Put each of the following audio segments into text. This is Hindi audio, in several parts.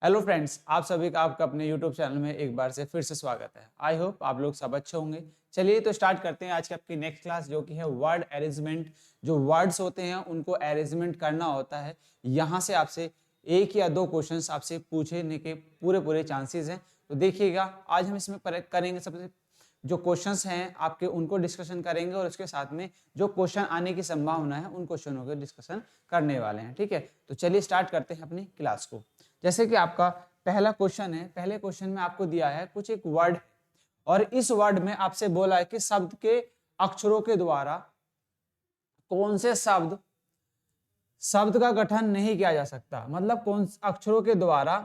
हेलो फ्रेंड्स, आप सभी का आपका अपने यूट्यूब चैनल में एक बार से फिर से स्वागत है। आई होप आप लोग सब अच्छे होंगे। चलिए तो स्टार्ट करते हैं आज की आपकी नेक्स्ट क्लास, जो कि है वर्ड अरेंजमेंट। जो वर्ड्स होते हैं उनको अरेंजमेंट करना होता है। यहाँ से आपसे एक या दो क्वेश्चंस आपसे पूछने के पूरे चांसेस हैं। तो देखिएगा, आज हम इसमें करेंगे सबसे जो क्वेश्चंस हैं आपके उनको डिस्कशन करेंगे, और उसके साथ में जो क्वेश्चन आने की संभावना है उन क्वेश्चनों के डिस्कशन करने वाले हैं। ठीक है, तो चलिए स्टार्ट करते हैं अपनी क्लास को। जैसे कि आपका पहला क्वेश्चन है, पहले क्वेश्चन में आपको दिया है कुछ एक वर्ड, और इस वर्ड में आपसे बोला है कि शब्द के अक्षरों के द्वारा कौन से शब्द का गठन नहीं किया जा सकता। मतलब कौन अक्षरों के द्वारा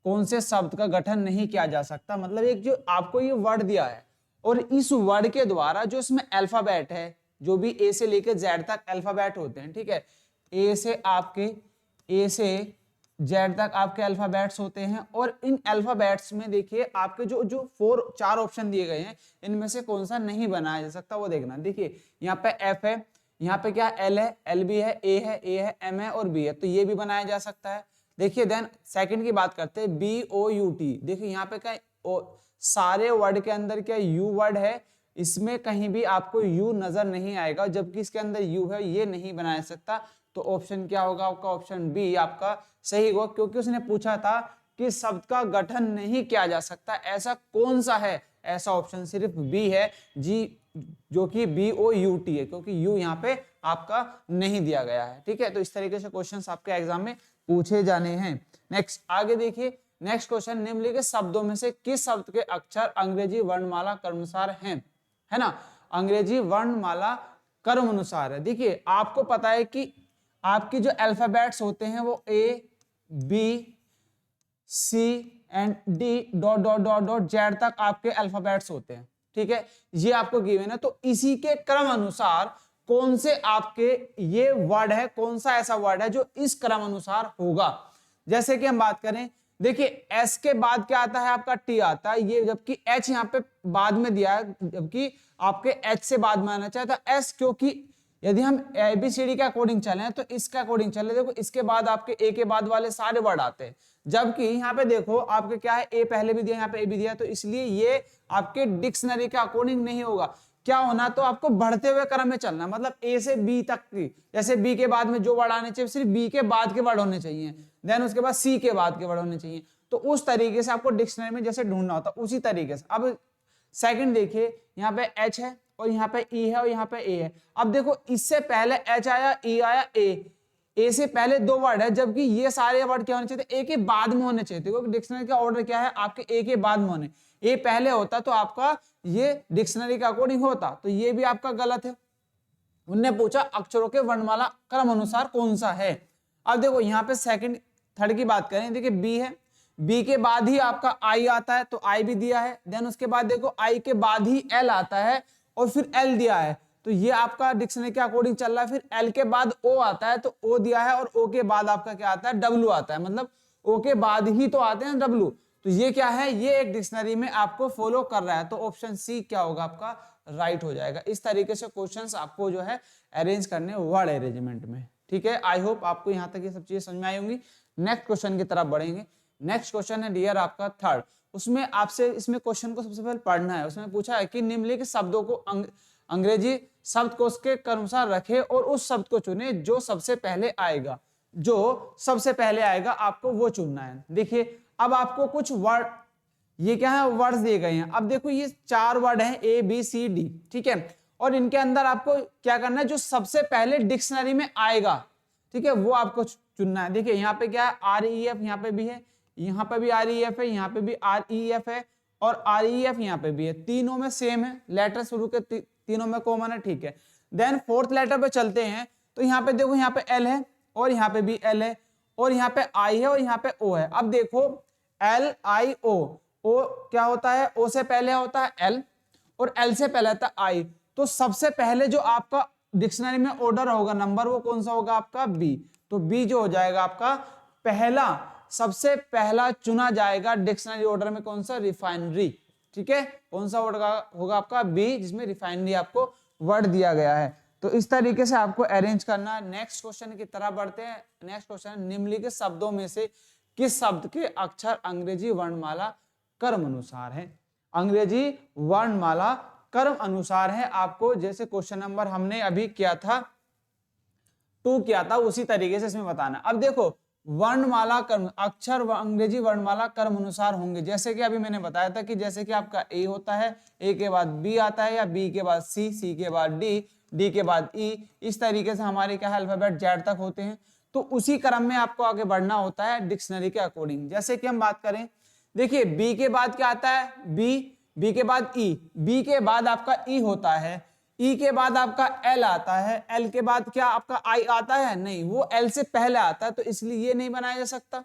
कौन से शब्द का गठन नहीं किया जा सकता। मतलब एक जो आपको ये वर्ड दिया है, और इस वर्ड के द्वारा जो इसमें अल्फाबेट है, जो भी ए से लेकर जेड तक अल्फाबेट होते हैं, ठीक है, ए से जेड तक आपके अल्फाबेट्स होते हैं। और इन अल्फाबेट्स में देखिए आपके जो चार ऑप्शन दिए गए हैं, इनमें से कौन सा नहीं बनाया जा सकता वो देखना। देखिए यहाँ पे एफ है, यहाँ पे क्या एल है, एल भी है, ए है, एम है और बी है, तो ये भी बनाया जा सकता है। देखिए देन सेकंड की बात करते हैं, बी ओ यू टी। देखिए यहाँ पे क्या सारे वर्ड के अंदर क्या यू वर्ड है, इसमें कहीं भी आपको यू नजर नहीं आएगा, जबकि इसके अंदर यू है, ये नहीं बनाया सकता। तो ऑप्शन क्या होगा आपका? ऑप्शन बी आपका सही होगा, क्योंकि उसने पूछा था कि शब्द का गठन नहीं किया जा सकता, ऐसा कौन सा है? ऐसा ऑप्शन सिर्फ बी है जी, जो कि बी ओ यू टी है, क्योंकि यू यहाँ पे आपका नहीं दिया गया है। ठीक है, तो इस तरीके से क्वेश्चंस आपके एग्जाम में पूछे जाने हैं। नेक्स्ट आगे देखिए, नेक्स्ट क्वेश्चन, निम्नलिखित शब्दों में से किस शब्द के अक्षर अंग्रेजी वर्णमाला क्रमानुसार हैं? है ना, अंग्रेजी वर्णमाला क्रमानुसार है। देखिए आपको पता है कि आपकी जो अल्फाबेट्स होते हैं वो A B C and D dot dot dot dot Z तक आपके अल्फाबेट्स होते हैं। ठीक है, ये आपको गिवन है, तो इसी के क्रम अनुसार कौन से आपके ये वर्ड है, कौन सा ऐसा वर्ड है जो इस क्रम अनुसार होगा। जैसे कि हम बात करें, देखिए एस के बाद क्या आता है आपका? टी आता है, ये जबकि एच यहाँ पे बाद में दिया है, जबकि आपके एच से बाद में आना चाहिए था एस, क्योंकि यदि हम ABCD के अकॉर्डिंग चले तो इसके अकॉर्डिंग चले, देखो इसके बाद आपके ए के बाद वाले सारे वर्ड आते हैं, जबकि यहाँ पे देखो आपके क्या है, ए पहले भी दिया, यहाँ पे ए भी दिया, तो इसलिए ये आपके डिक्शनरी के अकॉर्डिंग नहीं होगा। क्या होना, तो आपको बढ़ते हुए क्रम में चलना, मतलब ए से बी तक की, जैसे बी के बाद में जो वर्ड आने चाहिए सिर्फ बी के बाद के वर्ड होने चाहिए, देन उसके बाद सी के बाद के वर्ड होने चाहिए। तो उस तरीके से आपको डिक्शनरी में जैसे ढूंढना होता है उसी तरीके से। अब सेकंड देखिए, यहाँ पे एच है और यहाँ पे ई है और यहाँ पे ए है। अब देखो इससे पहले एच आया, ई आया, ए से पहले दो वर्ड है, जबकि ये सारे वर्ड क्या होने चाहिए? ए के बाद में होने चाहिए, क्योंकि डिक्शनरी का ऑर्डर क्या है आपके ए के बाद में होने, ए पहले होता तो आपका ये डिक्शनरी के अकॉर्डिंग होता, तो ये भी आपका गलत है। उनने पूछा अक्षरों के वर्णमाला क्रम अनुसार कौन सा है। अब देखो यहाँ पे सेकंड थर्ड की बात करें, देखिए बी है, बी के बाद ही आपका आई आता है, तो आई भी दिया है, देन उसके बाद देखो आई के बाद ही एल आता है और फिर एल दिया है, तो ये आपका डिक्शनरी के अकॉर्डिंग चल रहा है। फिर एल के बाद ओ आता है, तो ओ दिया है, और ओ के बाद आपका क्या आता है? डब्ल्यू आता है, मतलब ओ के बाद ही तो आते हैं डब्ल्यू, तो ये क्या है? ये एक डिक्शनरी में आपको फॉलो कर रहा है, तो ऑप्शन सी क्या होगा आपका? राइट हो जाएगा। इस तरीके से क्वेश्चंस आपको जो है अरेंज करने वर्ड अरेंजमेंट में। ठीक है, आई होप आपको यहाँ तक ये सब चीजें समझ में आई होंगी। नेक्स्ट क्वेश्चन की तरफ बढ़ेंगे। नेक्स्ट क्वेश्चन है डियर आपका थर्ड, उसमें आपसे इसमें क्वेश्चन को सबसे पहले पढ़ना है। उसमें पूछा है कि निम्नलिखित शब्दों को अंग्रेजी शब्दकोश के अनुसार रखे और उस शब्द को चुने जो सबसे पहले आएगा। जो सबसे पहले आएगा आपको वो चुनना है। देखिए अब आपको कुछ वर्ड, ये क्या है? वर्ड्स दिए गए हैं। अब देखो ये चार वर्ड हैं ए बी सी डी, ठीक है, और इनके अंदर आपको क्या करना है? जो सबसे पहले डिक्शनरी में आएगा, ठीक है, वो आपको चुनना है। देखिए यहाँ पे क्या है? आर ई एफ यहाँ पे भी है, यहाँ पे भी आर ई एफ है, यहाँ पे भी आर ई एफ है, और आर ई एफ यहाँ पे भी है, तीनों में सेम है, लेटर शुरू के तीनों में कॉमन है। ठीक है, देन फोर्थ लेटर पे चलते हैं, तो यहाँ पे देखो यहाँ पे एल है और यहाँ पे भी एल है, और यहाँ पे आई है और यहाँ पे ओ है। अब देखो एल आई ओ क्या होता है? ओ से पहले होता है एल और एल से पहले आता है आई, तो सबसे पहले जो आपका डिक्शनरी में ऑर्डर होगा नंबर, वो कौन सा होगा आपका? बी। तो बी जो हो जाएगा आपका पहला, सबसे पहला चुना जाएगा डिक्शनरी ऑर्डर में, कौन सा? रिफाइनरी। ठीक है, कौन सा वर्ड होगा आपका? बी, जिसमें रिफाइनरी आपको वर्ड दिया गया है। तो इस तरीके से आपको अरेंज करना है। नेक्स्ट क्वेश्चन की तरफ बढ़ते हैं। नेक्स्ट क्वेश्चन, निम्नलिखित शब्दों में से किस शब्द के अक्षर अंग्रेजी वर्णमाला क्रम अनुसार है? अंग्रेजी वर्णमाला क्रम अनुसार है। आपको जैसे क्वेश्चन नंबर हमने अभी किया था 2 किया था, उसी तरीके से इसमें बताना। अब देखो वर्णमाला क्रम, अक्षर अंग्रेजी वर्णमाला क्रम अनुसार होंगे। जैसे कि अभी मैंने बताया था कि जैसे कि आपका ए होता है, ए के बाद बी आता है, या बी के बाद सी, सी के बाद डी, डी के बाद ई, इस तरीके से हमारे क्या अल्फाबेट जेड तक होते हैं। तो उसी क्रम में आपको आगे बढ़ना होता है डिक्शनरी के अकॉर्डिंग। जैसे कि हम बात करें, देखिए बी के बाद क्या आता है? बी के बाद ई, बी के बाद आपका ई होता है, ई के बाद आपका एल आता है, एल के बाद क्या आपका आई आता है? नहीं, वो एल से पहले आता है, तो इसलिए ये नहीं बनाया जा सकता,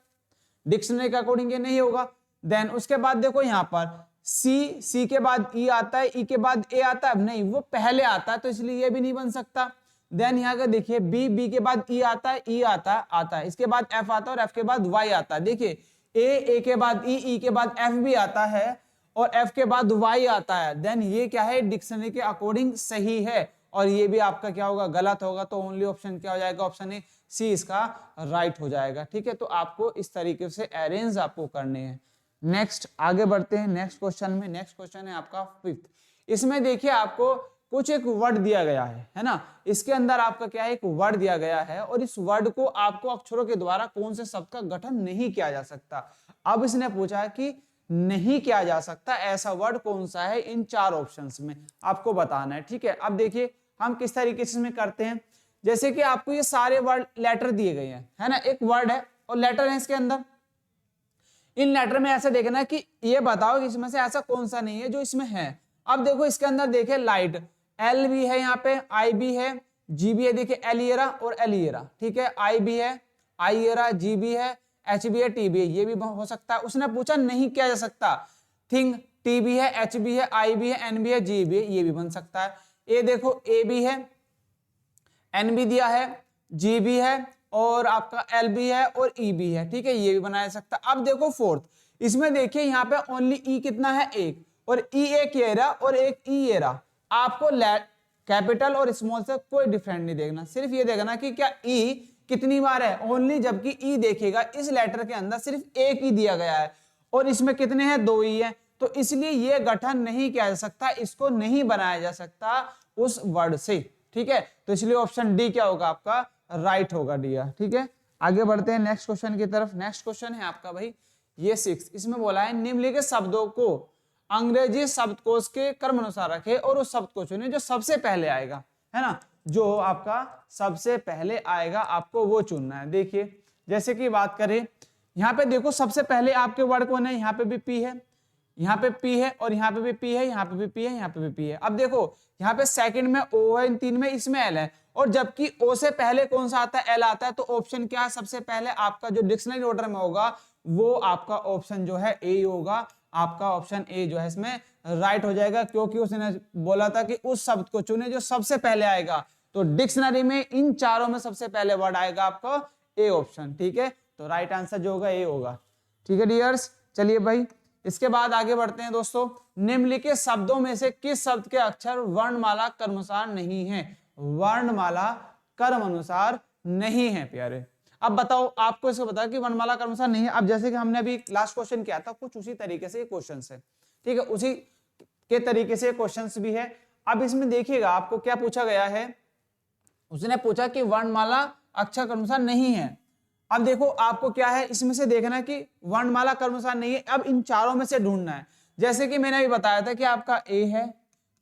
डिक्शनरी के अकॉर्डिंग ये नहीं होगा। देन उसके बाद देखो यहाँ पर सी, सी के बाद ई आता है, ई के बाद ए आता है, नहीं वो पहले आता है, तो इसलिए ये भी नहीं बन सकता। देन यहाँ का देखिए बी के बाद ई आता है, ई आता है, इसके बाद एफ आता है और एफ के बाद वाई आता है। देखिए ए के बाद ई के बाद एफ भी आता है और एफ के बाद वाई आता है। देन ये क्या है? डिक्शनरी के अकॉर्डिंग सही है, और ये भी आपका क्या होगा? गलत होगा। तो ओनली ऑप्शन क्या हो जाएगा? ऑप्शन ए, सी इसका राइट हो जाएगा। ठीक है, तो आपको इस तरीके से अरेंज आपको करने हैं। नेक्स्ट आगे बढ़ते हैं नेक्स्ट क्वेश्चन में। नेक्स्ट क्वेश्चन है आपका 5th। इसमें देखिए आपको कुछ एक वर्ड दिया गया है ना? इसके अंदर आपका क्या है? एक वर्ड दिया गया है, और इस वर्ड को आपको अक्षरों के द्वारा कौन से शब्द का गठन नहीं किया जा सकता। अब इसने पूछा है कि नहीं किया जा सकता ऐसा वर्ड कौन सा है, इन 4 ऑप्शंस में आपको बताना है। ठीक है, अब देखिए हम किस तरीके से इसमें करते हैं। जैसे कि आपको ये सारे वर्ड लेटर दिए गए हैं, है ना? एक वर्ड है और लेटर है इसके अंदर। इन लेटर में ऐसे देखना कि ये बताओ कि इसमें से ऐसा कौन सा नहीं है जो इसमें है। अब देखो इसके अंदर देखिए लाइट, एल भी है, यहाँ पे आई भी है, जी भी है। देखिए एलियरा और एलियरा, ठीक है, आई भी है, आईएरा, जी भी है, एच भी है, टी भी है, ये भी हो सकता है। उसने पूछा नहीं किया जा सकता। थिंग, टी भी है, एच भी है, आई भी है, एन भी है, जी भी है, ये भी बन सकता है। ए देखो ए भी है, एन भी दिया है, जी भी है, और आपका एल भी है और ई भी है। ठीक है, ये भी बनाया जा सकता है। अब देखो 4th, इसमें देखिए यहाँ पे ओनली ई कितना है? 1, और ई एक ये रहा और एक ई ये रहा। आपको कैपिटल और स्मॉल से कोई डिफरेंट नहीं देखना, सिर्फ ये देखना कि क्या ई कितनी बार है ओनली। जबकि ई देखेगा इस लेटर के अंदर सिर्फ एक ही दिया गया है और इसमें कितने हैं? 2 ही है, तो इसलिए ये गठन नहीं किया जा सकता, इसको नहीं बनाया जा सकता उस वर्ड से। ठीक है, तो इसलिए ऑप्शन डी क्या होगा? आपका राइट होगा डी। ठीक है, आगे बढ़ते हैं नेक्स्ट क्वेश्चन की तरफ। नेक्स्ट क्वेश्चन है आपका भाई ये 6। इसमें बोला है निम्नलिखित शब्दों को अंग्रेजी शब्दकोश के क्रम अनुसार रखे और उस शब्द को चुने जो सबसे पहले आएगा, है ना? जो आपका सबसे पहले आएगा आपको वो चुनना है। देखिए जैसे कि बात करें, यहाँ पे देखो सबसे पहले आपके वर्ड कौन है? यहाँ पे भी पी है, यहाँ पे पी है, और यहाँ पे भी पी है, यहाँ पे भी पी है, यहाँ पे भी पी है। अब देखो यहाँ पे सेकंड में ओ है, इन 3 में, इसमें एल है, और जबकि ओ से पहले कौन सा आता है? एल आता है। तो ऑप्शन क्या है? सबसे पहले आपका जो डिक्शनरी ऑर्डर में होगा वो आपका ऑप्शन जो है ए होगा। आपका ऑप्शन ए जो है इसमें राइट हो जाएगा, क्योंकि उसने बोला था कि उस शब्द को चुने जो सबसे पहले आएगा। तो डिक्शनरी में इन चारों में सबसे पहले वर्ड आएगा आपका ए ऑप्शन। ठीक है, तो राइट आंसर जो होगा ए होगा। ठीक है डियर्स, चलिए भाई इसके बाद आगे बढ़ते हैं दोस्तों। निम्नलिखित शब्दों में से किस शब्द के अक्षर वर्णमाला क्रमानुसार नहीं है? वर्णमाला क्रम अनुसार नहीं है प्यारे। अब बताओ, आपको इसको बता कि वर्णमाला क्रमानुसार नहीं है। अब जैसे कि हमने अभी लास्ट क्वेश्चन किया था, कुछ उसी तरीके से क्वेश्चन है। ठीक है, उसी के तरीके से क्वेश्चन भी है। अब इसमें देखिएगा आपको क्या पूछा गया है। उसने पूछा कि वर्णमाला अक्षर क्रमानुसार नहीं है। अब देखो आपको क्या है इसमें से देखना कि वर्णमाला क्रमानुसार नहीं है। अब इन चारों में से ढूंढना है। जैसे कि मैंने अभी बताया था कि आपका ए है,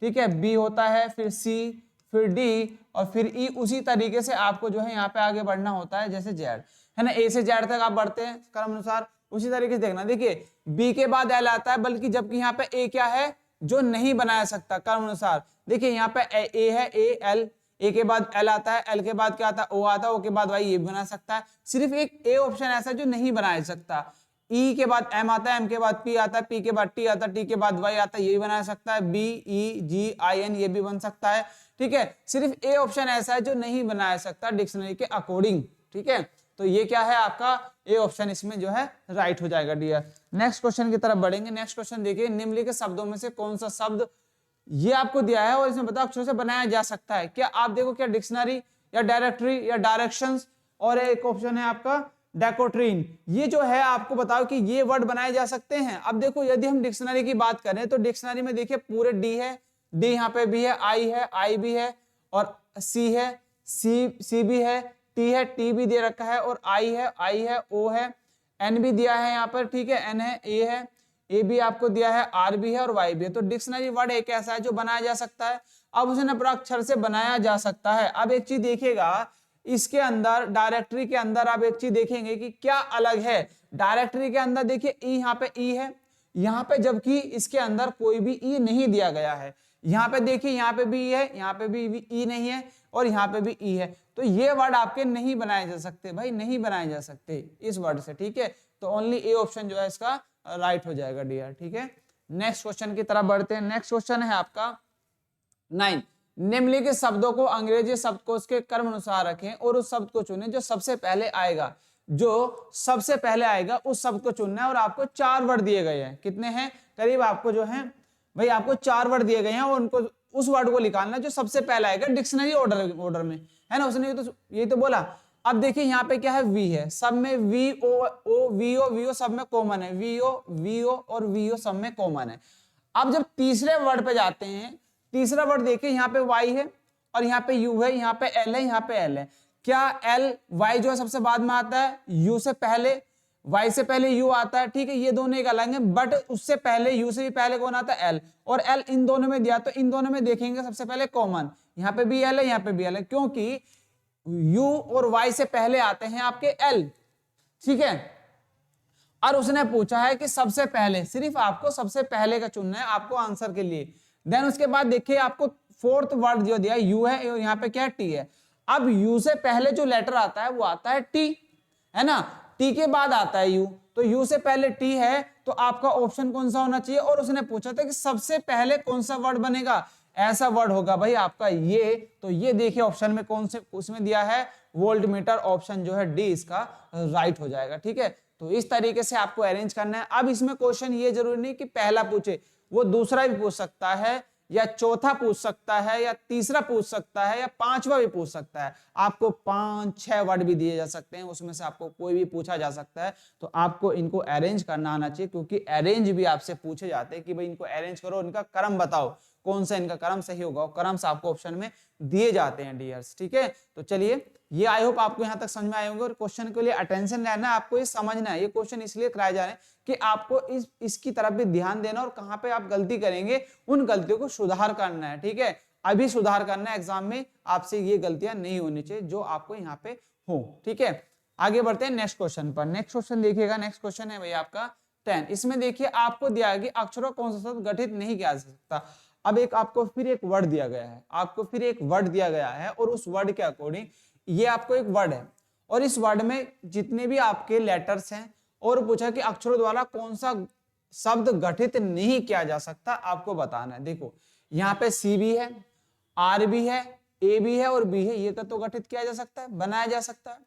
ठीक है, बी होता है, फिर सी, फिर डी और फिर ई। उसी तरीके से आपको जो है यहाँ पे आगे बढ़ना होता है, जैसे जेड है ना, ए से जेड तक आप बढ़ते हैं क्रम अनुसार। उसी तरीके से देखना, देखिए बी के बाद एल आता है, बल्कि जबकि यहाँ पे ए क्या है जो नहीं बनाया सकता क्रम अनुसार। देखिए यहाँ पे ए है, ए एल, ए के बाद एल आता है, एल के बाद क्या आता है? ओ आता है, ओ के बाद वाई, ये भी बना सकता है। सिर्फ एक ए ऑप्शन ऐसा है जो नहीं बनाया सकता। ई के बाद एम आता है, एम के बाद पी आता है, पी के बाद टी आता है, टी के बाद वाई आता है, ये भी बना सकता है। बी, ई, जी, आई, एन, ये भी बन सकता है। ठीक है, सिर्फ ए ऑप्शन ऐसा है जो नहीं बनाया सकता डिक्शनरी के अकॉर्डिंग। ठीक है, तो ये क्या है आपका ए ऑप्शन इसमें जो है राइट हो जाएगा डियर। नेक्स्ट क्वेश्चन की तरफ बढ़ेंगे। नेक्स्ट क्वेश्चन देखिए, निम्नलिखित शब्दों में से कौन सा शब्द ये आपको दिया है और इसमें बताओ अक्षरों से बनाया जा सकता है? क्या आप देखो क्या डिक्शनरी या डायरेक्टरी या डायरेक्शंस, और एक ऑप्शन है आपका डेकोट्रीन, ये जो है आपको बताओ कि ये वर्ड बनाए जा सकते हैं। अब देखो यदि हम डिक्शनरी की बात करें तो डिक्शनरी में देखिए पूरे डी है, डी यहाँ पे भी है, आई भी है और सी है, सी भी है, टी है, टी भी दे रखा है और आई है, ओ है, एन भी दिया है यहाँ पर, ठीक है, एन है, ए भी आपको दिया है, आर भी है और वाई भी है। तो डिक्शनरी वर्ड एक ऐसा है जो बनाया जा सकता है। अब उसे प्रअक्षर से बनाया जा सकता है। अब एक चीज देखिएगा, इसके अंदर डायरेक्टरी के अंदर आप एक चीज देखेंगे कि क्या अलग है। डायरेक्टरी के अंदर देखिए ई, यहाँ पे ई है यहाँ पे, जबकि इसके अंदर कोई भी ई नहीं दिया गया है। यहाँ पे देखिए यहाँ पे भी ई है, यहाँ पे भी ई नहीं है और यहाँ पे भी ई है। तो ये वर्ड आपके नहीं बनाए जा सकते भाई, नहीं बनाए जा सकते इस वर्ड से, ठीक है। तो ओनली ए ऑप्शन जो है इसका राइट हो जाएगा डियर, ठीक है। नेक्स्ट क्वेश्चन की तरफ बढ़ते हैं। नेक्स्ट क्वेश्चन है आपका 9, निम्नलिखित शब्दों को अंग्रेजी शब्दकोश के क्रम अनुसार रखें और उस शब्द को चुनें जो सबसे पहले आएगा। जो सबसे पहले आएगा उस शब्द को चुनना है और आपको 4 वर्ड दिए गए हैं। कितने हैं? करीब आपको जो है भाई आपको 4 वर्ड दिए गए हैं और उनको उस वर्ड को निकालना जो सबसे पहले आएगा डिक्शनरी ऑर्डर में, है ना। उसने ये तो बोला। अब देखिए यहाँ पे क्या है, वी है, सब में वी ओ वीओ सब में कॉमन है, वीओ और वीओ सब में कॉमन है। अब जब तीसरे वर्ड पे जाते हैं, तीसरा वर्ड देखिए यहाँ पे वाई है और यहाँ पे यू है, यहाँ पे एल है, यहाँ पे एल है। क्या एल वाई जो है सबसे बाद में आता है, यू से पहले, वाई से पहले यू आता है, ठीक है। ये दोनों एक अलग हैं, बट उससे पहले यू से भी पहले कौन आता है, एल, और एल इन दोनों में दिया तो इन दोनों में देखेंगे सबसे पहले कॉमन, यहाँ पे भी एल है, यहाँ पे भी एल है, क्योंकि यू और वाई से पहले आते हैं आपके एल, ठीक है। और उसने पूछा है कि सबसे पहले, सिर्फ आपको सबसे पहले का चुनना है आपको आंसर के लिए। देन उसके बाद देखिए आपको फोर्थ वर्ड जो दिया यू है, यहाँ पे क्या है, टी है। अब यू से पहले जो लेटर आता है वो आता है टी, है ना। टी के बाद आता है यू, तो यू से पहले टी है, तो आपका ऑप्शन कौन सा होना चाहिए। और उसने पूछा था कि सबसे पहले कौन सा वर्ड बनेगा, ऐसा वर्ड होगा भाई आपका ये। तो ये देखिए ऑप्शन में कौन से उसमें दिया है, वोल्ट मीटर, ऑप्शन जो है डी इसका राइट हो जाएगा, ठीक है। तो इस तरीके से आपको अरेंज करना है। अब इसमें क्वेश्चन ये जरूरी नहीं कि पहला पूछे, वो दूसरा भी पूछ सकता है या चौथा पूछ सकता है या तीसरा पूछ सकता है या पांचवा भी पूछ सकता है। आपको 5-6 वर्ड भी दिए जा सकते हैं, उसमें से आपको कोई भी पूछा जा सकता है। तो आपको इनको अरेंज करना आना चाहिए, क्योंकि अरेंज भी आपसे पूछे जाते हैं कि भाई इनको अरेंज करो, इनका क्रम बताओ, कौन सा इनका क्रम सही होगा। क्रम्स आपको ऑप्शन में दिए जाते हैं डियर्स, ठीक है। तो चलिए, ये आई होप आपको यहाँ तक समझ में आए होंगे। और क्वेश्चन के लिए अटेंशन रहना है, आपको ये समझना है। ये क्वेश्चन इसलिए कराए जा रहे हैं कि आपको इसकी तरफ भी ध्यान देना और कहाँ पे आप गलती करेंगे उन गलतियों को सुधार करना है, ठीक है। अभी सुधार करना है, एग्जाम में आपसे ये गलतियां नहीं होनी चाहिए जो आपको यहाँ पे हो, ठीक है। आगे बढ़ते हैं नेक्स्ट क्वेश्चन पर। नेक्स्ट क्वेश्चन देखिएगा, नेक्स्ट क्वेश्चन है भाई आपका 10। इसमें देखिए आपको दिया है कि अक्षरों कौन सा शब्द गठित नहीं किया जा सकता। अब एक आपको फिर एक वर्ड दिया गया है, आपको फिर एक वर्ड दिया गया है और उस वर्ड के अकॉर्डिंग ये आपको एक वर्ड है और इस वर्ड में जितने भी आपके लेटर्स हैं और पूछा कि अक्षरों द्वारा कौन सा शब्द गठित नहीं किया जा सकता, आपको बताना है। देखो यहाँ पे सी भी है, आर भी है, ए भी है और बी है, ये तो गठित किया जा सकता है, बनाया जा सकता है।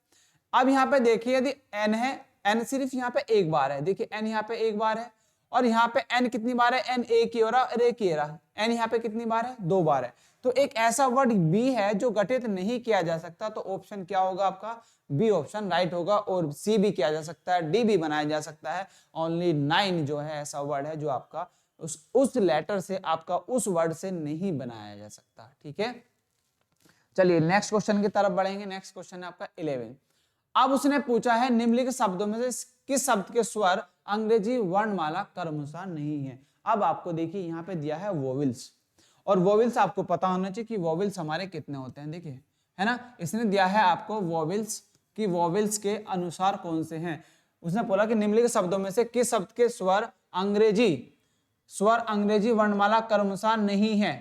अब यहाँ पे देखिए यदि एन है, एन सिर्फ यहाँ पे एक बार है, देखिए एन यहाँ पे एक बार है और यहाँ पे एन कितनी बार है, एन एक ही हो रहा और एक ही रहा। एन यहाँ पे कितनी बार है, 2 बार है। तो एक ऐसा वर्ड बी है जो गठित नहीं किया जा सकता, तो ऑप्शन क्या होगा आपका, बी ऑप्शन राइट होगा। और सी भी किया जा सकता है, डी भी बनाया जा सकता है। ओनली 9 जो है ऐसा वर्ड है जो आपका उस लेटर से, आपका उस वर्ड से नहीं बनाया जा सकता, ठीक है। चलिए नेक्स्ट क्वेश्चन की तरफ बढ़ेंगे। नेक्स्ट क्वेश्चन है आपका 11। अब उसने पूछा है निम्नलिखित शब्दों में से किस शब्द के स्वर अंग्रेजी वर्णमाला क्रमानुसार नहीं है। अब आपको देखिए यहाँ पे दिया है वोवेल्स, और वोवेल्स आपको पता होना चाहिए कि वोवेल्स हमारे कितने होते हैं, देखिए, है ना। इसने दिया है आपको वोवेल्स की वोवेल्स के अनुसार कौन से हैं। उसने बोला कि निम्नलिखित शब्दों में से किस शब्द के स्वर अंग्रेजी वर्णमाला क्रमानुसार नहीं है।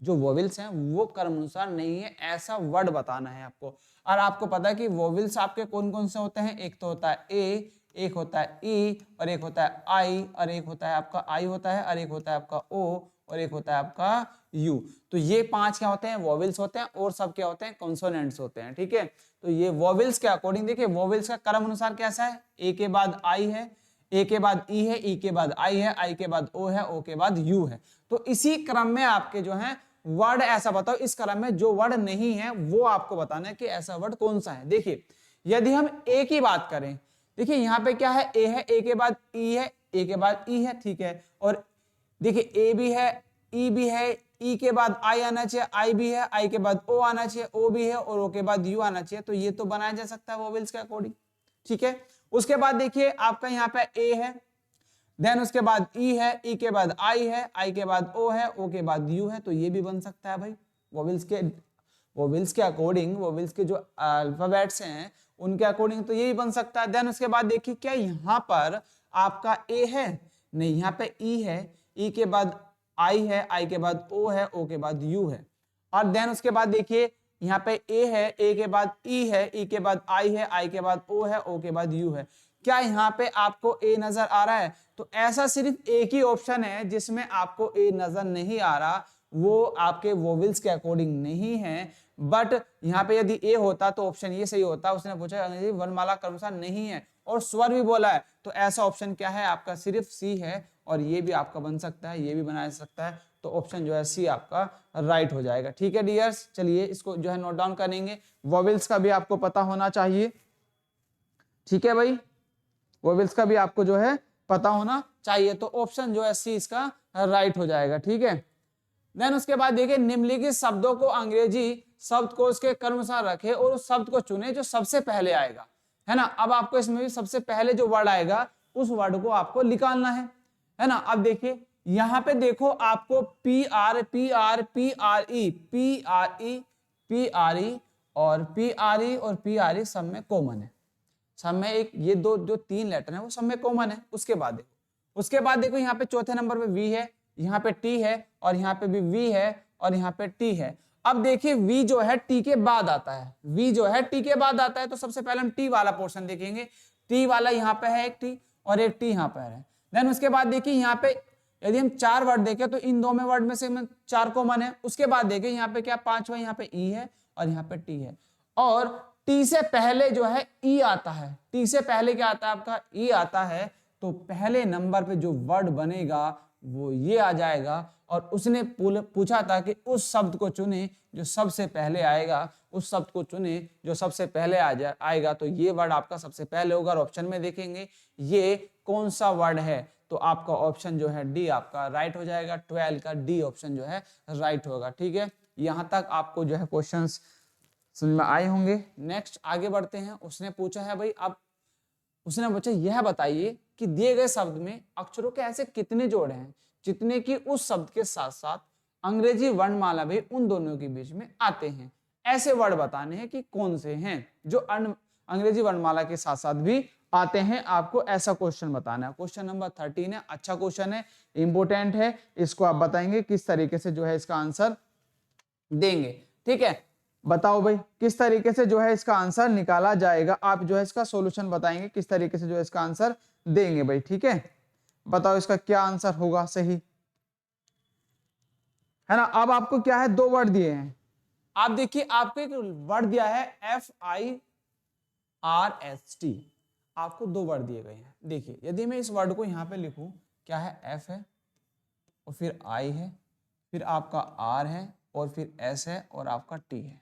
जो वोवेल्स हैं वो क्रमानुसार नहीं है, ऐसा वर्ड बताना है आपको। और आपको पता है कि वोवेल्स आपके कौन कौन से होते हैं, एक तो होता है ए, एक होता है ई, और एक होता है आई, और एक होता है आपका आई होता है, और एक होता है आपका ओ, और एक होता है आपका यू। तो ये 5 क्या होते हैं, वोवेल्स होते हैं, और सब क्या होते हैं, कॉन्सोनेंट्स होते हैं, ठीक है। तो ये वोवेल्स के अकॉर्डिंग देखिए वोवेल्स का क्रम अनुसार कैसा है, ए के बाद आई है, ए के बाद ई है, ई के बाद आई है, आई के बाद ओ है, ओ के बाद यू है। तो इसी क्रम में आपके जो है वर्ड, ऐसा बताओ इस क्रम में जो वर्ड नहीं है वो आपको बताना है कि ऐसा वर्ड कौन सा है। देखिए यदि हम ए की बात करें, देखिए यहाँ पे क्या है, ए है, ए के बाद ई है, ए के बाद ई है, ठीक है, और देखिए ए भी है, ई भी है, ई के बाद आई आना चाहिए, आई भी है, आई के बाद ओ आना चाहिए, ओ भी है, और ओ के बाद यू आना चाहिए, तो ये तो बनाया जा सकता है वोवेल्स के अकॉर्डिंग, ठीक है। उसके बाद देखिए आपका यहाँ पे ए है, देन उसके बाद ई है, ई के बाद आई है, आई के बाद ओ है, ओ के बाद यू है, तो ये भी बन सकता है भाई वोवेल्स के अकॉर्डिंग, वोवेल्स के जो अल्फाबेट्स हैं उनके अकॉर्डिंग तो ये भी बन सकता है। देन उसके बाद देखिए क्या यहाँ पर आपका ए है, नहीं यहाँ पे ई है, ई के बाद आई है, आई के बाद ओ है, ओ के बाद यू है, और देन उसके बाद देखिए यहाँ पे ए है, ए के बाद ई है, ई के बाद आई है, आई के बाद ओ है, ओ के बाद यू है। क्या यहाँ पे आपको ए नजर आ रहा है? तो ऐसा सिर्फ एक ही ऑप्शन है जिसमें आपको ए नजर नहीं आ रहा, वो आपके वोवेल्स के अकॉर्डिंग नहीं है। बट यहाँ पे यदि ए होता तो ऑप्शन ये सही होता, उसने पूछा अंग्रेजी वर्णमाला क्रमानुसार नहीं है और स्वर भी बोला है, तो ऐसा ऑप्शन क्या है आपका? सिर्फ सी है, और ये भी आपका बन सकता है, ये भी बनाया जा सकता है, तो ऑप्शन जो है सी आपका राइट हो जाएगा। ठीक है डियर्स, चलिए इसको जो है नोट डाउन करेंगे। वोवेल्स का भी आपको पता होना चाहिए, ठीक है भाई, वोवेल्स का भी आपको जो है पता होना चाहिए, तो ऑप्शन जो है सी इसका राइट हो जाएगा। ठीक है, देन उसके बाद देखिए निम्नलिखित शब्दों को अंग्रेजी शब्दकोश के क्रमानुसार रखे और उस शब्द को चुने जो सबसे पहले आएगा, है ना। अब आपको इसमें भी सबसे पहले जो वर्ड आएगा उस वर्ड को आपको निकालना है ना। अब देखिए यहाँ पे देखो आपको P R P R P R E P R E P R E और पी आर ई और पी आर ई सब में कॉमन है, सब में एक ये दो जो तीन लेटर है वो सब में कॉमन है। उसके बाद देखो यहाँ पे चौथे नंबर पे वी है, यहाँ पे टी है, और यहाँ पे भी वी है, और यहाँ पे टी है। अब देखिए वी जो है टी के बाद आता है, वी जो है टी के बाद आता है, तो सबसे पहले हम टी वाला पोर्शन देखेंगे। टी वाला यहाँ पे है एक टी और एक टी यहाँ पे है। देन उसके बाद देखिए यहाँ पे यदि हम चार वर्ड देखें तो इन दो में वर्ड में से चार कॉमन है। उसके बाद देखिए यहाँ पे क्या पांचवा, यहाँ पे ई है और यहाँ पे टी है, और टी से पहले जो है ई आता है, टी से पहले क्या आता है आपका? ई आता है, तो पहले नंबर पे जो वर्ड बनेगा वो ये आ जाएगा। और उसने पूछा था कि उस शब्द को चुने जो सबसे पहले आएगा, उस शब्द को चुने जो सबसे पहले आएगा, तो ये वर्ड आपका सबसे पहले होगा। और ऑप्शन में देखेंगे ये कौन सा वर्ड है, तो आपका ऑप्शन जो है डी आपका राइट हो जाएगा। 12 का डी ऑप्शन जो है राइट होगा। ठीक है, यहां तक आपको जो है क्वेश्चंस समझ में आए होंगे। नेक्स्ट आगे बढ़ते हैं। उसने पूछा है भाई, अब उसने पूछा यह बताइए कि दिए गए शब्द में अक्षरों के ऐसे कितने जोड़े हैं जितने कि उस शब्द के साथ साथ अंग्रेजी वर्णमाला भी उन दोनों के बीच में आते हैं। ऐसे वर्ड बताने हैं कि कौन से हैं जो अंग्रेजी वर्णमाला के साथ साथ भी आते हैं, आपको ऐसा क्वेश्चन बताना है। क्वेश्चन नंबर 13 है, अच्छा क्वेश्चन है, इंपोर्टेंट है, इसको आप बताएंगे किस तरीके से जो है इसका आंसर देंगे। ठीक है, बताओ भाई किस तरीके से जो है इसका आंसर निकाला जाएगा, आप जो है इसका सॉल्यूशन बताएंगे किस तरीके से जो है इसका आंसर देंगे भाई। ठीक है, बताओ इसका क्या आंसर होगा सही, है ना। अब आपको क्या है, दो वर्ड दिए हैं। आप देखिए आपको एक वर्ड दिया है FIRST, आपको दो वर्ड दिए गए हैं। देखिए यदि मैं इस वर्ड को यहाँ पे लिखूं, क्या है, F है और फिर I है, फिर आपका R है और फिर S है और आपका T है।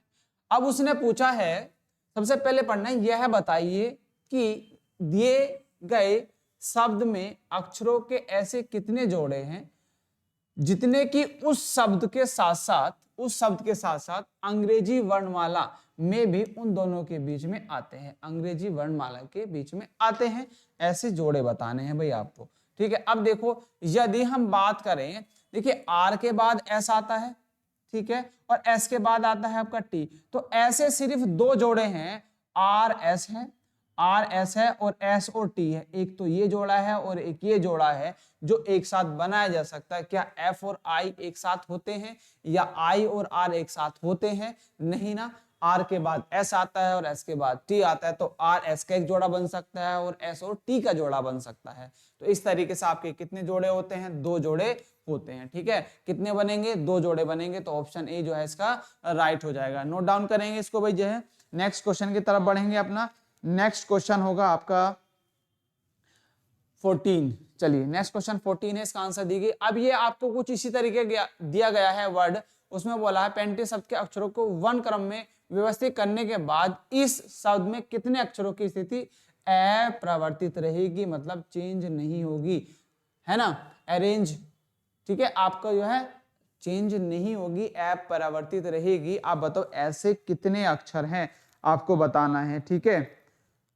अब उसने पूछा है, सबसे पहले पढ़ना है, यह बताइए कि दिए गए शब्द में अक्षरों के ऐसे कितने जोड़े हैं जितने कि उस शब्द के साथ साथ अंग्रेजी वर्णमाला में भी उन दोनों के बीच में आते हैं, अंग्रेजी वर्णमाला के बीच में आते हैं। ऐसे जोड़े बताने हैं भाई आपको। ठीक है, अब देखो यदि हम बात करें, देखिए आर के बाद एस आता है, ठीक है, और एस के बाद आता है आपका टी, तो ऐसे सिर्फ दो जोड़े हैं, आर एस है, आर एस है और एस और टी है। एक तो ये जोड़ा है और एक ये जोड़ा है जो एक साथ बनाया जा सकता है। क्या एफ और आई एक साथ होते हैं या आई और आर एक साथ होते हैं? नहीं ना, आर के बाद एस आता है और एस के बाद टी आता है, तो आर एस का एक जोड़ा बन सकता है और एस और टी का जोड़ा बन सकता है। तो इस तरीके से आपके कितने जोड़े होते हैं? दो जोड़े होते हैं। ठीक है, कितने बनेंगे? दो जोड़े बनेंगे, तो ऑप्शन ए जो है इसका राइट हो जाएगा। नोट डाउन करेंगे इसको भाई जो है। नेक्स्ट क्वेश्चन की तरफ बढ़ेंगे अपना। नेक्स्ट क्वेश्चन होगा आपका 14। चलिए नेक्स्ट क्वेश्चन 14 है, इसका आंसर दीजिए। अब ये आपको कुछ इसी तरीके दिया गया है वर्ड, उसमें बोला है 35 शब्द के अक्षरों को वन क्रम में व्यवस्थित करने के बाद इस शब्द में कितने अक्षरों की स्थिति अपरिवर्तित रहेगी, मतलब चेंज नहीं होगी, है ना, अरेंज, ठीक है, आपका जो है चेंज नहीं होगी, अपरिवर्तित रहेगी। आप बताओ ऐसे कितने अक्षर हैं, आपको बताना है, ठीक है।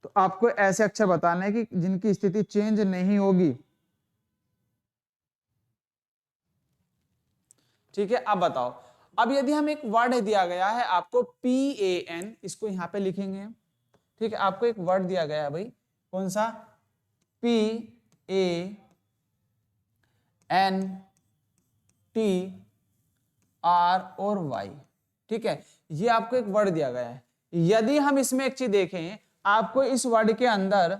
तो आपको ऐसे अक्षर बताना है कि जिनकी स्थिति चेंज नहीं होगी, ठीक है। अब बताओ, अब यदि हम एक वर्ड दिया गया है आपको PAN, इसको यहां पे लिखेंगे, ठीक है। आपको एक वर्ड दिया गया है भाई, कौन सा, PANT R और Y, ठीक है, ये आपको एक वर्ड दिया गया है। यदि हम इसमें एक चीज देखें, आपको इस वर्ड के अंदर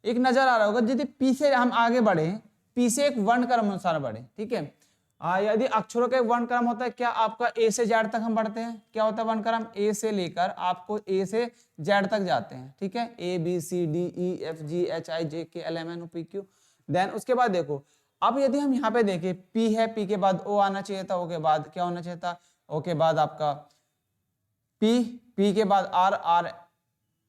एक नजर आ रहा होगा, यदि पी से हम आगे बढ़े, पी से एक वर्ण क्रम अनुसार बढ़े, ठीक है। यदि अक्षरों का एक वर्ण क्रम होता है, क्या आपका ए से जेड तक हम बढ़ते हैं, क्या होता है वर्ण क्रम, ए से लेकर आपको ए से जेड तक जाते हैं, ठीक है, ABCDEFGHIJKLMNOPQ। देन उसके बाद देखो, अब यदि हम यहाँ पे देखें, पी है, पी के बाद ओ आना चाहिए था, ओ के बाद क्या होना चाहिए था, ओ के बाद आपका पी, पी के बाद आर, आर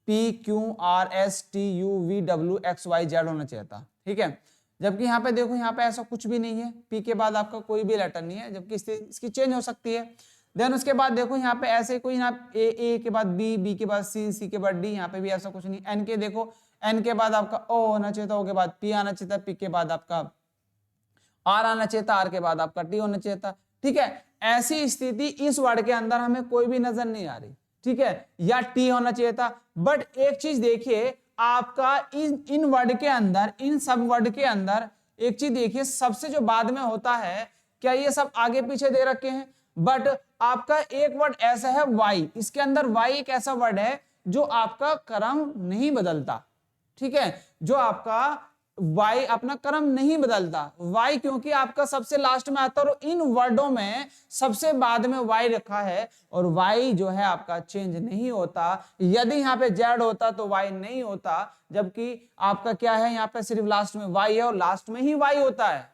PQRSTUVWXYZ होना चाहिए था, ठीक है। जबकि यहाँ पे देखो, यहाँ पे ऐसा कुछ भी नहीं है, पी के बाद आपका कोई भी लेटर नहीं है, जबकि इसकी चेंज हो सकती है। देन उसके बाद देखो यहाँ पे ऐसे कोई ना, ए के बाद बी, बी के बाद सी के बाद डी, यहाँ पे भी ऐसा कुछ नहीं। एन के देखो, एन के बाद आपका ओ होना चाहिए था, ओ के बाद पी आना चाहिए था, पी के बाद आपका आर आना चाहिए था, आर के बाद आपका टी होना चाहिए था, ठीक है। ऐसी स्थिति इस वर्ड के अंदर हमें कोई भी नजर नहीं आ रही, ठीक है, या टी होना चाहिए था। बट एक चीज देखिए, आपका इन वर्ड के अंदर, इन सब वर्ड के अंदर एक चीज देखिए, सबसे जो बाद में होता है, क्या ये सब आगे पीछे दे रखे हैं, बट आपका एक वर्ड ऐसा है वाई, इसके अंदर वाई एक ऐसा वर्ड है जो आपका क्रम नहीं बदलता, ठीक है, जो आपका वाई अपना क्रम नहीं बदलता। वाई क्योंकि आपका सबसे लास्ट में आता है, और इन वर्डों में सबसे बाद में वाई रखा है, और वाई जो है आपका चेंज नहीं होता। यदि यहाँ पे जेड होता तो वाई नहीं होता, जबकि आपका क्या है, यहाँ पे सिर्फ लास्ट में वाई है, और लास्ट में ही वाई होता है,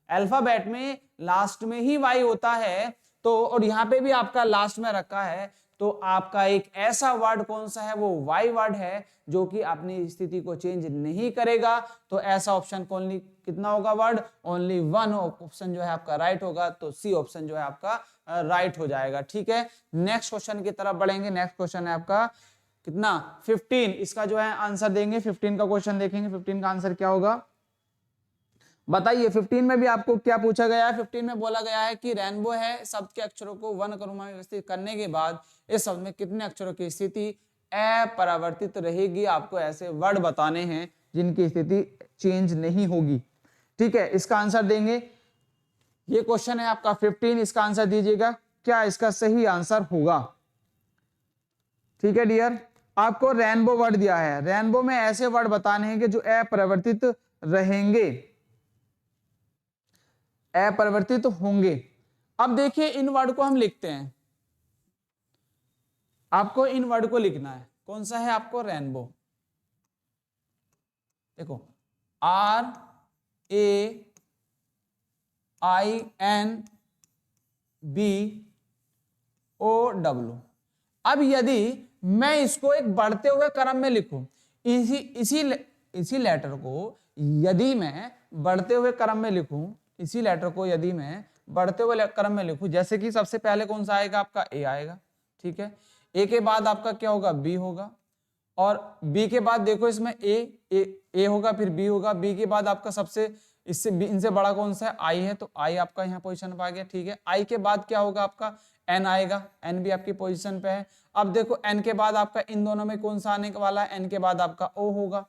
अल्फाबेट में लास्ट में ही वाई होता है। तो और यहाँ पे भी आपका लास्ट में रखा है, तो आपका एक ऐसा वर्ड कौन सा है, वो वाई वर्ड है, जो कि अपनी स्थिति को चेंज नहीं करेगा। तो ऐसा ऑप्शन ओनली कितना होगा वर्ड, ओनली वन ऑप्शन जो है आपका राइट होगा, तो सी ऑप्शन जो है आपका राइट हो जाएगा, ठीक है। नेक्स्ट क्वेश्चन की तरफ बढ़ेंगे। नेक्स्ट क्वेश्चन है आपका कितना 15, इसका जो है आंसर देंगे, 15 का क्वेश्चन देखेंगे, 15 का आंसर क्या होगा बताइए। 15 में भी आपको क्या पूछा गया है, 15 में बोला गया है कि रेनबो है शब्द के अक्षरों को वर्ण क्रम में व्यवस्थित करने के बाद इस शब्द में कितने अक्षरों की स्थिति अपरिवर्तित रहेगी। आपको ऐसे वर्ड बताने हैं जिनकी स्थिति चेंज नहीं होगी, ठीक है। इसका आंसर देंगे, ये क्वेश्चन है आपका 15, इसका आंसर दीजिएगा, क्या इसका सही आंसर होगा, ठीक है डियर। आपको रेनबो वर्ड दिया है, रेनबो में ऐसे वर्ड बताने हैं कि जो अपरिवर्तित रहेंगे, अपरिवर्तित होंगे। अब देखिए इन वर्ड को हम लिखते हैं, आपको इन वर्ड को लिखना है, कौन सा है आपको, रेनबो। देखो RAINBOW। अब यदि मैं इसको एक बढ़ते हुए क्रम में लिखूं, इसी लेटर को यदि मैं बढ़ते हुए क्रम में लिखूं, इसी लेटर को यदि मैं बढ़ते हुए क्रम में लिखूं, जैसे कि सबसे पहले कौन सा आएगा आपका ए आएगा, ठीक है। ए के बाद आपका क्या होगा, बी होगा, और बी के बाद देखो इसमें ए होगा, फिर बी होगा, बी के बाद आपका सबसे इससे इनसे बड़ा कौन सा है, आई है, तो आई आपका यहाँ पोजीशन पे आ गया, ठीक है। आई के बाद क्या होगा आपका, एन आएगा, एन भी आपकी पोजीशन पे है। अब देखो एन के बाद आपका इन दोनों में कौन सा आने वाला है, एन के बाद आपका ओ होगा,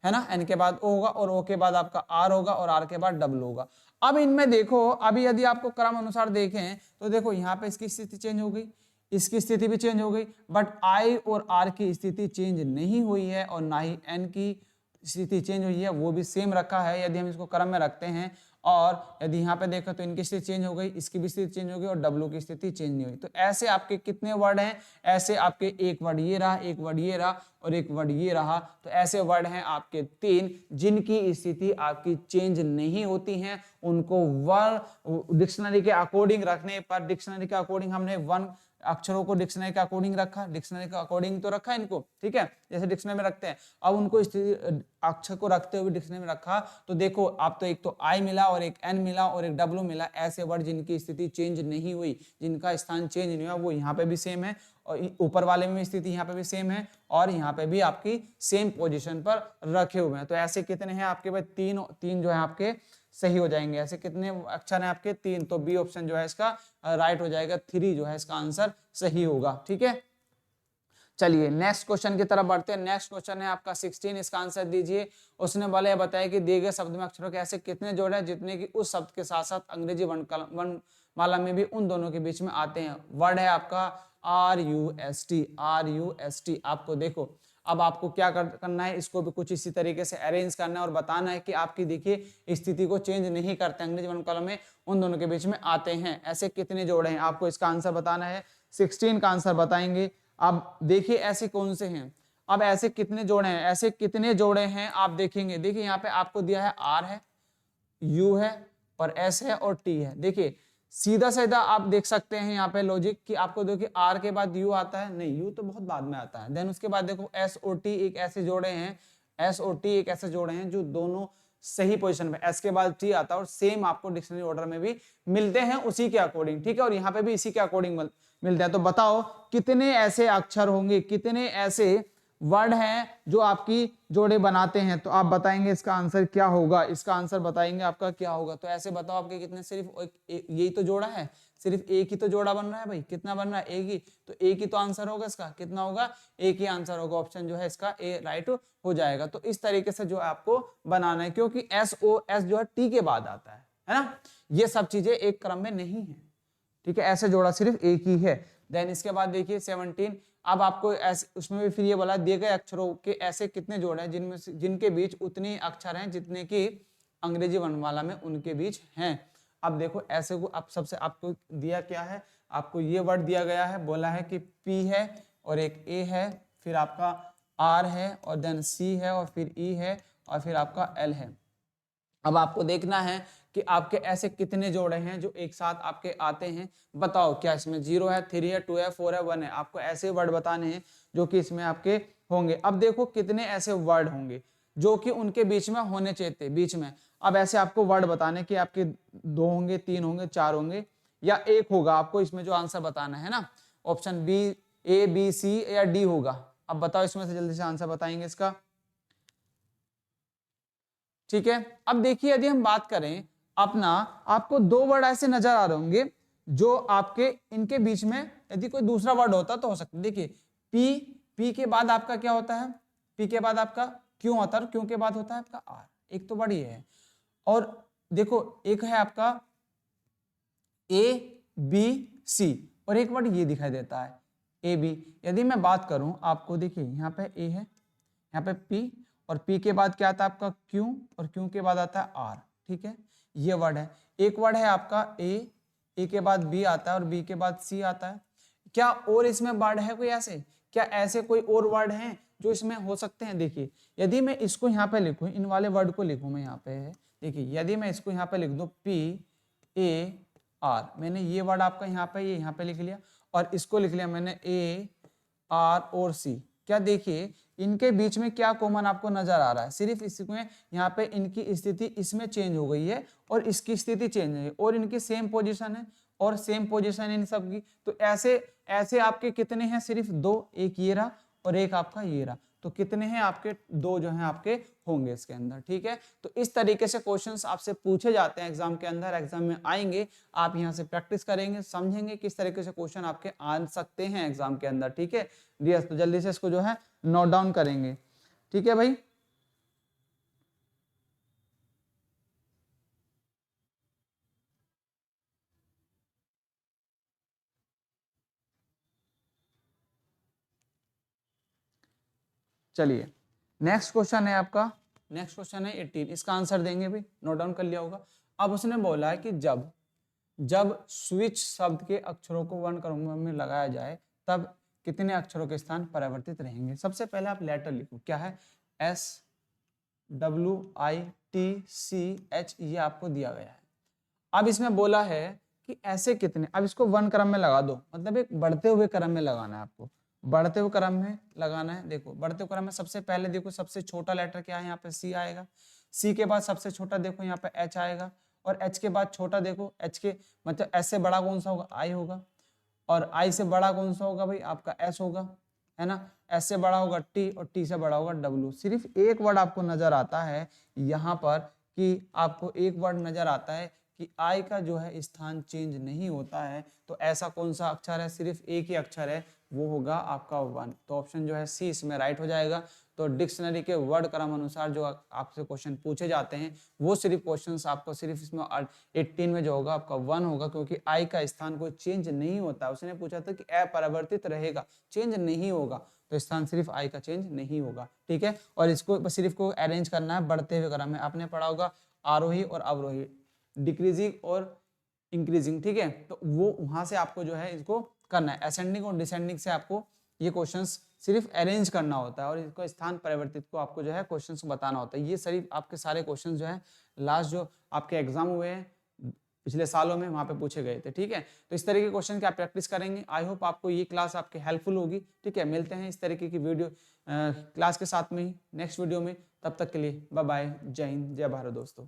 है ना, एन के बाद ओ होगा, और ओ के बाद आपका आर होगा, और आर के बाद डब्ल्यू होगा। अब इनमें देखो, अभी यदि आपको क्रम अनुसार देखें तो देखो यहाँ पे इसकी स्थिति चेंज हो गई, इसकी स्थिति भी चेंज हो गई, बट आई और आर की स्थिति चेंज नहीं हुई है, और ना ही एन की स्थिति चेंज हुई है, वो भी सेम रखा है। यदि हम इसको क्रम में रखते हैं, और यदि यहाँ पे देखो तो इनकी स्थिति चेंज हो गई, इसकी भी स्थिति चेंज हो गई, और डब्ल्यू की स्थिति चेंज नहीं हुई। तो ऐसे आपके कितने वर्ड हैं, ऐसे आपके एक वर्ड ये रहा, एक वर्ड ये रहा, और एक वर्ड ये रहा। तो ऐसे वर्ड हैं आपके 3 जिनकी स्थिति आपकी चेंज नहीं होती हैं। उनको वर्ड डिक्शनरी के अकॉर्डिंग रखने पर, डिक्शनरी के अकॉर्डिंग हमने वन अक्षरों को डिक्शनरी के अकॉर्डिंग रखा, डिक्शनरी के अकॉर्डिंग तो रखा इनको, ठीक है, जैसे डिक्शनरी में रखते हैं। अब उनको अक्षर को रखते हुए डिक्शनरी में रखा, तो देखो आप तो एक तो आई मिला और एक एन मिला और एक डब्ल्यू मिला। ऐसे वर्ड जिनकी स्थिति चेंज नहीं हुई, जिनका स्थान चेंज नहीं हुआ, वो यहाँ पे भी सेम है और ऊपर वाले में स्थिति यहाँ पे भी सेम है और यहाँ पे भी आपकी सेम पोजीशन पर रखे हुए हैं। तो ऐसे कितने हैं आपके भाई, तीन जो है आपके सही हो जाएंगे। ऐसे कितने अक्षर हैं आपके, 3। तो बी ऑप्शन जो है इसका राइट हो जाएगा, 3 जो है इसका आंसर सही होगा, ठीक है। चलिए नेक्स्ट क्वेश्चन की तरफ बढ़ते हैं। नेक्स्ट क्वेश्चन है आपका 16, इसका आंसर दीजिए। उसने बोला बताया कि दिए गए शब्द में अक्षरों के ऐसे कितने जोड़े हैं जितने कि उस शब्द के साथ साथ अंग्रेजी वर्णमाला में भी उन दोनों के बीच में आते हैं। वर्ड है आपका RUST, RUST। आपको देखो अब आपको क्या करना है, इसको भी कुछ इसी तरीके से अरेंज करना है और बताना है कि आपकी देखिए स्थिति को चेंज नहीं करते, अंग्रेजी वर्णमाला में उन दोनों के बीच में आते हैं। ऐसे कितने जोड़े हैं आपको इसका आंसर बताना है। 16 का आंसर बताएंगे। अब देखिए ऐसे कौन से हैं, अब ऐसे कितने जोड़े हैं, ऐसे कितने जोड़े हैं आप देखेंगे। देखिए यहाँ पे आपको दिया है R है, U है और S है और T है। देखिए सीधा सीधा आप देख सकते हैं यहाँ पे लॉजिक कि आपको देखिए R के बाद U आता है, नहीं U तो बहुत बाद में आता है। देन उसके बाद देखो S और T एक ऐसे जोड़े हैं, S और T एक ऐसे जोड़े हैं जो दोनों सही पोजीशन पे, S के बाद T आता है और सेम आपको डिक्शनरी ऑर्डर में भी मिलते हैं उसी के अकॉर्डिंग, ठीक है, और यहाँ पे भी इसी के अकॉर्डिंग मिलते हैं। तो बताओ कितने ऐसे अक्षर होंगे, कितने ऐसे वर्ड हैं जो आपकी जोड़े बनाते हैं। तो आप बताएंगे इसका आंसर क्या होगा, इसका आंसर बताएंगे आपका क्या होगा। तो ऐसे बताओ आपके कितने, सिर्फ यही तो जोड़ा है, सिर्फ एक ही तो जोड़ा बन रहा है भाई, कितना बन रहा है, एक ही, तो एक ही तो आंसर होगा इसका, कितना होगा, एक ही आंसर होगा। ऑप्शन जो है इसका ए राइट हो जाएगा। तो इस तरीके से जो आपको बनाना है, क्योंकि SOS जो है T के बाद आता है ना, ये सब चीजें एक क्रम में नहीं है, ठीक है, ऐसे जोड़ा सिर्फ एक ही है। देन इसके बाद देखिए 17, अब आपको ऐसे उसमें भी फिर ये बोला दिए गए अक्षरों के ऐसे कितने जोड़े हैं जिनमें जिनके बीच उतने अक्षर हैं जितने कि अंग्रेजी वर्णमाला में उनके बीच हैं। अब देखो ऐसे को अब सबसे आपको दिया क्या है, आपको ये वर्ड दिया गया है, बोला है कि P है और एक A है, फिर आपका R है और देन C है और फिर E है और फिर आपका L है। अब आपको देखना है कि आपके ऐसे कितने जोड़े हैं जो एक साथ आपके आते हैं। बताओ क्या इसमें 0 है, 3 है, 2 है, 4 है, 1 है। आपको ऐसे वर्ड बताने हैं जो कि इसमें आपके होंगे। अब देखो कितने ऐसे वर्ड होंगे जो कि उनके बीच में होने चाहिए, बीच में। अब ऐसे आपको वर्ड बताने कि आपके 2 होंगे, 3 होंगे, 4 होंगे या 1 होगा। आपको इसमें जो आंसर बताना है ना, option B, A, B, C या D होगा। अब बताओ इसमें से जल्दी से आंसर बताएंगे इसका, ठीक है। अब देखिए यदि हम बात करें अपना, आपको 2 वर्ड ऐसे नजर आ रहे होंगे जो आपके इनके बीच में यदि कोई दूसरा वर्ड होता तो हो सकता है। देखिए P के बाद आपका क्या होता है, P के बाद आपका Q होता है, Q के बाद होता है आपका R, एक तो वर्ड ये है। और देखो एक है आपका A, B, C और एक वर्ड ये दिखाई देता है A, B। यदि मैं बात करूं आपको, देखिए यहाँ पे A है, यहाँ पे P और P के बाद क्या आता है आपका Q और Q के बाद आता है R, ठीक है, ये वर्ड है। एक वर्ड है आपका A के बाद B आता है और B के बाद C आता है। क्या और इसमें वर्ड है कोई ऐसे, क्या ऐसे कोई और वर्ड हैं जो इसमें हो सकते हैं। देखिए यदि मैं इसको यहाँ पे लिखूं, इन वाले वर्ड को लिखूं मैं यहाँ पे है, देखिए यदि मैं इसको यहाँ पे लिख दूं PAR, मैंने ये वर्ड आपका यहाँ पे लिख लिया और इसको लिख लिया मैंने AR और C। क्या देखिए इनके बीच में क्या कॉमन आपको नजर आ रहा है, सिर्फ इसमें यहाँ पे इनकी स्थिति इसमें चेंज हो गई है और इसकी स्थिति चेंज है और इनकी सेम पोजीशन है और सेम पोजीशन इन सब की। तो ऐसे ऐसे आपके कितने हैं, सिर्फ 2, एक ये रहा और एक आपका ये रहा। तो कितने हैं आपके, 2 जो हैं आपके होंगे इसके अंदर, ठीक है। तो इस तरीके से क्वेश्चंस आपसे पूछे जाते हैं एग्जाम के अंदर, एग्जाम में आएंगे, आप यहाँ से प्रैक्टिस करेंगे, समझेंगे किस तरीके से क्वेश्चन आपके आ सकते हैं एग्जाम के अंदर, ठीक है। तो जल्दी से इसको जो है नोट डाउन करेंगे, ठीक है भाई। चलिए नेक्स्ट क्वेश्चन है आपका, नेक्स्ट क्वेश्चन है 18, इसका आंसर देंगे भाई, नोट डाउन कर लिया होगा। अब उसने बोला है कि जब स्विच शब्द के अक्षरों को वर्ण क्रम में लगाया जाए तब कितने अक्षरों के स्थान परिवर्तित रहेंगे। सबसे पहले आप लेटर लिखो, क्या है, SWITCH, ये आपको दिया गया है। अब इसमें बोला है कि ऐसे कितने, अब इसको 1 क्रम में लगा दो, मतलब एक बढ़ते हुए क्रम में लगाना है आपको, बढ़ते हुए क्रम में लगाना है। देखो बढ़ते हुए क्रम में सबसे पहले देखो सबसे छोटा लेटर क्या है, यहाँ पे सी आएगा, सी के बाद सबसे छोटा देखो यहाँ पे एच आएगा, और एच के बाद छोटा देखो, एच के मतलब एच से बड़ा कौन सा होगा, आई होगा, और आई से बड़ा कौन सा होगा भाई आपका एस होगा, है ना, एस से बड़ा होगा टी, और टी से बड़ा होगा डब्ल्यू। सिर्फ एक वर्ड आपको नजर आता है यहाँ पर, कि आपको एक वर्ड नजर आता है कि आई का जो है स्थान चेंज नहीं होता है, तो ऐसा कौन सा अक्षर है, सिर्फ एक ही अक्षर है, वो होगा आपका 1। तो ऑप्शन जो है सी इसमें राइट हो जाएगा। तो डिक्शनरी के वर्ड क्रम अनुसार जो आपसे क्वेश्चन पूछे जाते हैं, वो सिर्फ क्वेश्चंस आपको सिर्फ इसमें 18 में जो होगा आपका 1 होगा, क्योंकि आई का स्थान कोई चेंज नहीं होता। उसने पूछा था कि अपरिवर्तित रहेगा, चेंज नहीं होगा, तो स्थान सिर्फ आई का चेंज नहीं होगा, ठीक है। और इसको सिर्फ को अरेंज करना है बढ़ते हुए क्रम में। आपने पढ़ा होगा आरोही और अवरोही, डिक्रीजिंग और इंक्रीजिंग, ठीक है, तो वो वहां से आपको जो है इसको करना है, असेंडिंग और डिसेंडिंग से आपको ये क्वेश्चंस सिर्फ अरेंज करना होता है, और इसको स्थान परिवर्तित को आपको जो है क्वेश्चंस को बताना होता है। ये सिर्फ आपके सारे क्वेश्चन जो है लास्ट जो आपके एग्जाम हुए हैं पिछले सालों में वहां पे पूछे गए थे, ठीक है। तो इस तरीके के क्वेश्चन की आप प्रैक्टिस करेंगे। आई होप आपको ये क्लास आपके हेल्पफुल होगी, ठीक है। मिलते हैं इस तरीके की वीडियो क्लास के साथ में ही नेक्स्ट वीडियो में, तब तक के लिए बाय बाय, जय हिंद, जय भारत दोस्तों।